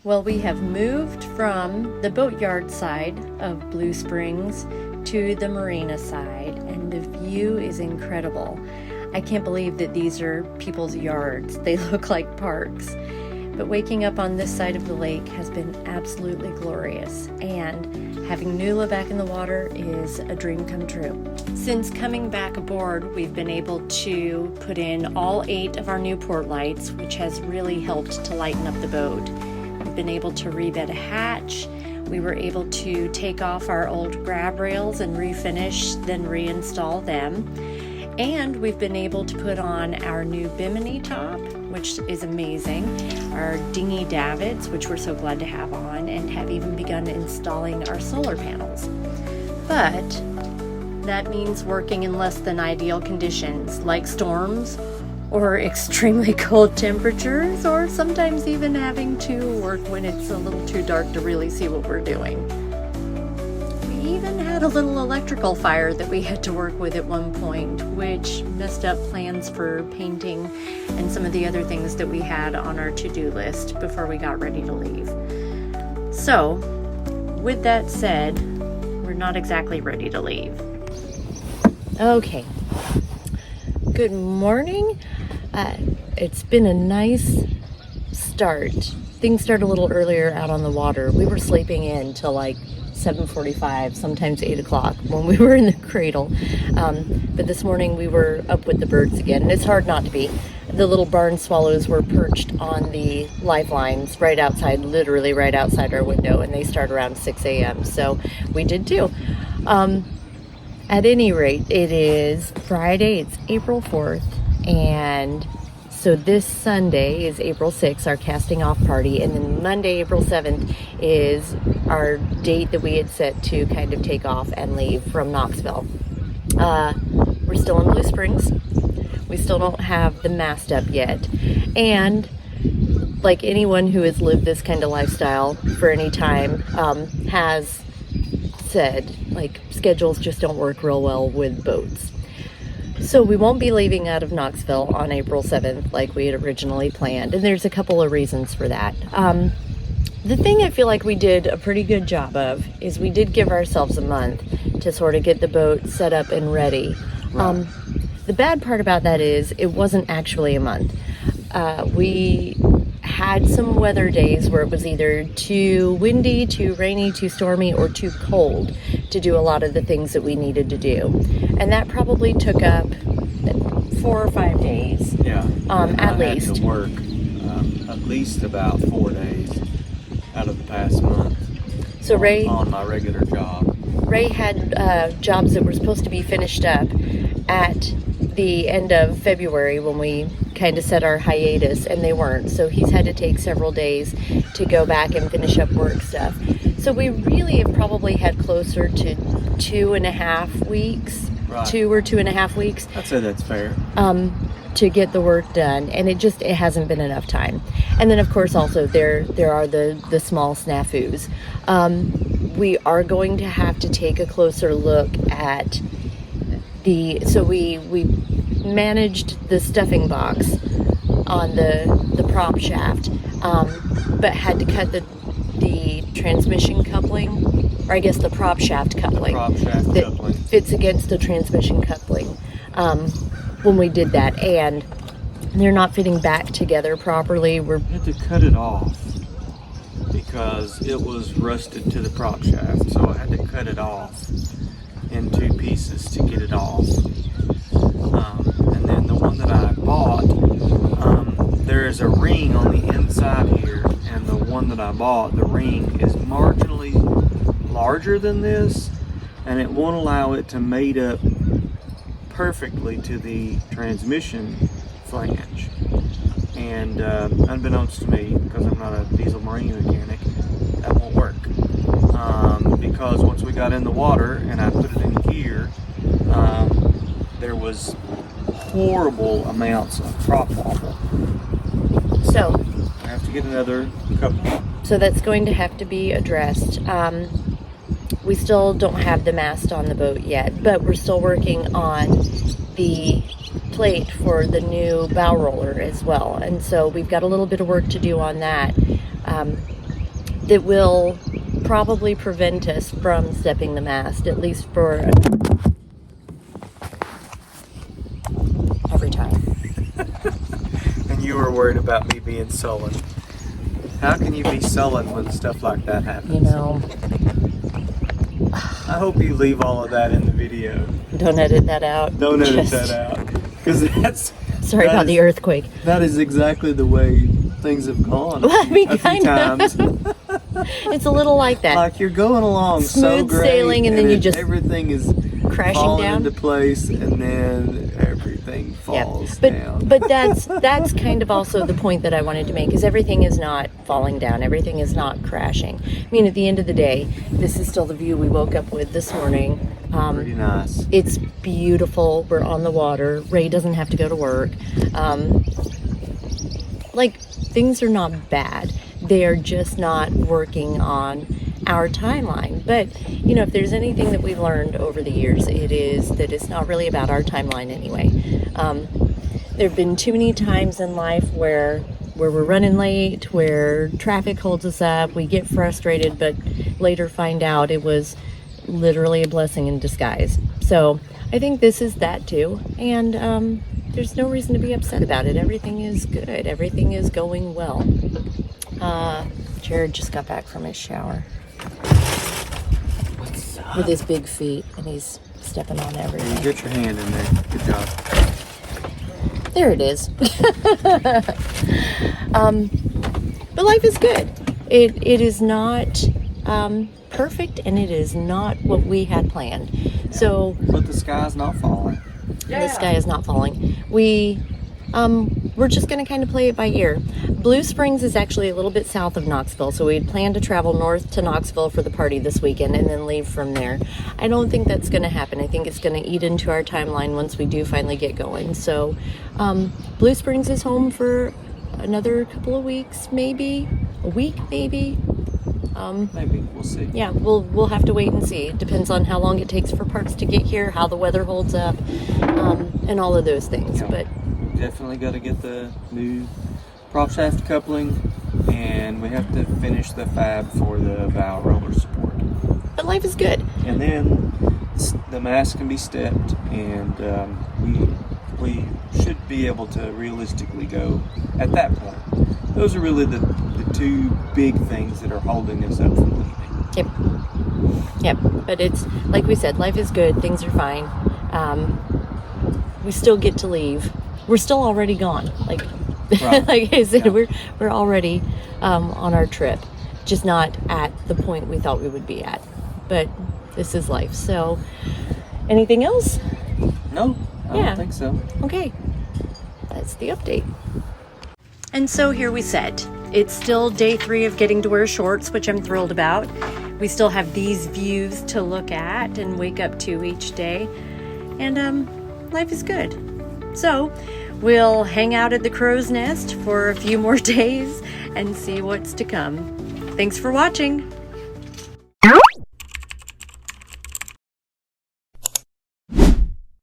Well, we have moved from the boatyard side of Blue Springs to the marina side, and the view is incredible. I can't believe that these are people's yards. They look like parks. But waking up on this side of the lake has been absolutely glorious, and having Nuala back in the water is a dream come true. Since coming back aboard, we've been able to put in all 8 of our new port lights, which has really helped to lighten up the boat. We've been able to rebed a hatch. We were able to take off our old grab rails and refinish, then reinstall them. And we've been able to put on our new bimini top, which is amazing, our dinghy davits, which we're so glad to have on, and have even begun installing our solar panels. But that means working in less than ideal conditions, like storms, or extremely cold temperatures, or sometimes even having to work when it's a little too dark to really see what we're doing. We even had a little electrical fire that we had to work with at one point, which messed up plans for painting and some of the other things that we had on our to-do list before we got ready to leave. So, with that said, we're not exactly ready to leave. Okay. Good morning. It's been a nice start. Things start a little earlier out on the water. We were sleeping in till like 7:45, sometimes 8 o'clock when we were in the cradle. But this morning we were up with the birds again, and it's hard not to be. The little barn swallows were perched on the lifelines right outside, literally right outside our window, and they start around 6 a.m. So we did too. At any rate, it is Friday, it's April 4th, and so this Sunday is April 6th, our casting off party, and then Monday, April 7th is our date that we had set to kind of take off and leave from Knoxville. We're still in Blue Springs. We still don't have the mast up yet, and like anyone who has lived this kind of lifestyle for any time has said, like, schedules just don't work real well with boats. So we won't be leaving out of Knoxville on April 7th like we had originally planned, and there's a couple of reasons for that. The thing I feel like we did a pretty good job of is we did give ourselves a month to sort of get the boat set up and ready. Right. The bad part about that is it wasn't actually a month. We had some weather days where it was either too windy, too rainy, too stormy, or too cold to do a lot of the things that we needed to do. And that probably took up 4 or 5 days. Yeah. At least. I had to work at least about 4 days out of the past month. So Ray, on my regular job. Ray had jobs that were supposed to be finished up at the end of February when we kind of set our hiatus, and they weren't. So he's had to take several days to go back and finish up work stuff. So we really have probably had closer to 2.5 weeks, Right. 2 or 2.5 weeks. I'd say that's fair. To get the work done, and it hasn't been enough time. And then of course also there are the small snafus. We are going to have to take a closer look at so we managed the stuffing box on the prop shaft, but had to cut the transmission coupling, or I guess the prop shaft coupling. The prop shaft that coupling fits against the transmission coupling. When we did that, and they're not fitting back together properly. I had to cut it off because it was rusted to the prop shaft, so I had to cut it off in 2 pieces to get it off. And then the one that I bought, there is a ring on the inside here, and the one that I bought, the ring is marginally larger than this, and it won't allow it to mate up perfectly to the transmission flange. And unbeknownst to me, because I'm not a diesel marine mechanic, that won't work. Because once we got in the water and I put it in gear, there was horrible amounts of prop wobble. So I have to get another couple. So that's going to have to be addressed. We still don't have the mast on the boat yet, but we're still working on the plate for the new bow roller as well. And so we've got a little bit of work to do on that. that will probably prevent us from stepping the mast, at least for every time. And you were worried about me being sullen. How can you be sullen when stuff like that happens? You know, I hope you leave all of that in the video. don't edit that out. Don't edit Just- that out. Because that's... Sorry that about is- the earthquake. That is exactly the way things have gone Well, I mean, a few kind times. of. It's a little like that. Like you're going along so Smooth great, sailing, and then you just everything is crashing falling down. into place, and then everything Yeah, falls down. but that's kind of also the point that I wanted to make, is everything is not falling down, everything is not crashing. I mean, at the end of the day, this is still the view we woke up with this morning. Pretty nice. It's beautiful. We're on the water. Ray doesn't have to go to work. Like, things are not bad. They are just not working on our timeline. But, you know, if there's anything that we've learned over the years, it is that it's not really about our timeline anyway. There have been too many times in life where we're running late, where traffic holds us up, we get frustrated, but later find out it was literally a blessing in disguise. So I think this is that too. And there's no reason to be upset about it. Everything is good. Everything is going well. Jared just got back from his shower with his big feet, and he's stepping on everything. Get your hand in there. Good job. There it is. But life is good. It is not perfect, and it is not what we had planned. So But the sky's not falling. the sky is not falling. We're just going to kind of play it by ear. Blue Springs is actually a little bit south of Knoxville, so we had planned to travel north to Knoxville for the party this weekend and then leave from there. I don't think that's going to happen. I think it's going to eat into our timeline once we do finally get going. So Blue Springs is home for another couple of weeks, maybe a week, maybe. Maybe. We'll see. Yeah, we'll have to wait and see. It depends on how long it takes for parts to get here, how the weather holds up, and all of those things. Yeah. But Definitely got to get the new prop shaft coupling, and we have to finish the fab for the bow roller support. life is good. And then the mast can be stepped, and we should be able to realistically go at that point. Those are really the two big things that are holding us up from leaving. Yep. But it's like we said, life is good. Things are fine. We still get to leave. We're still already gone. Like, Right. like I said, Yeah. we're already on our trip, just not at the point we thought we would be at. But this is life. So, anything else? No, I Yeah. don't think so. Okay, that's the update. And so here we sit. It's still day 3 of getting to wear shorts, which I'm thrilled about. We still have these views to look at and wake up to each day. And life is good. So we'll hang out at the crow's nest for a few more days and see what's to come. Thanks for watching.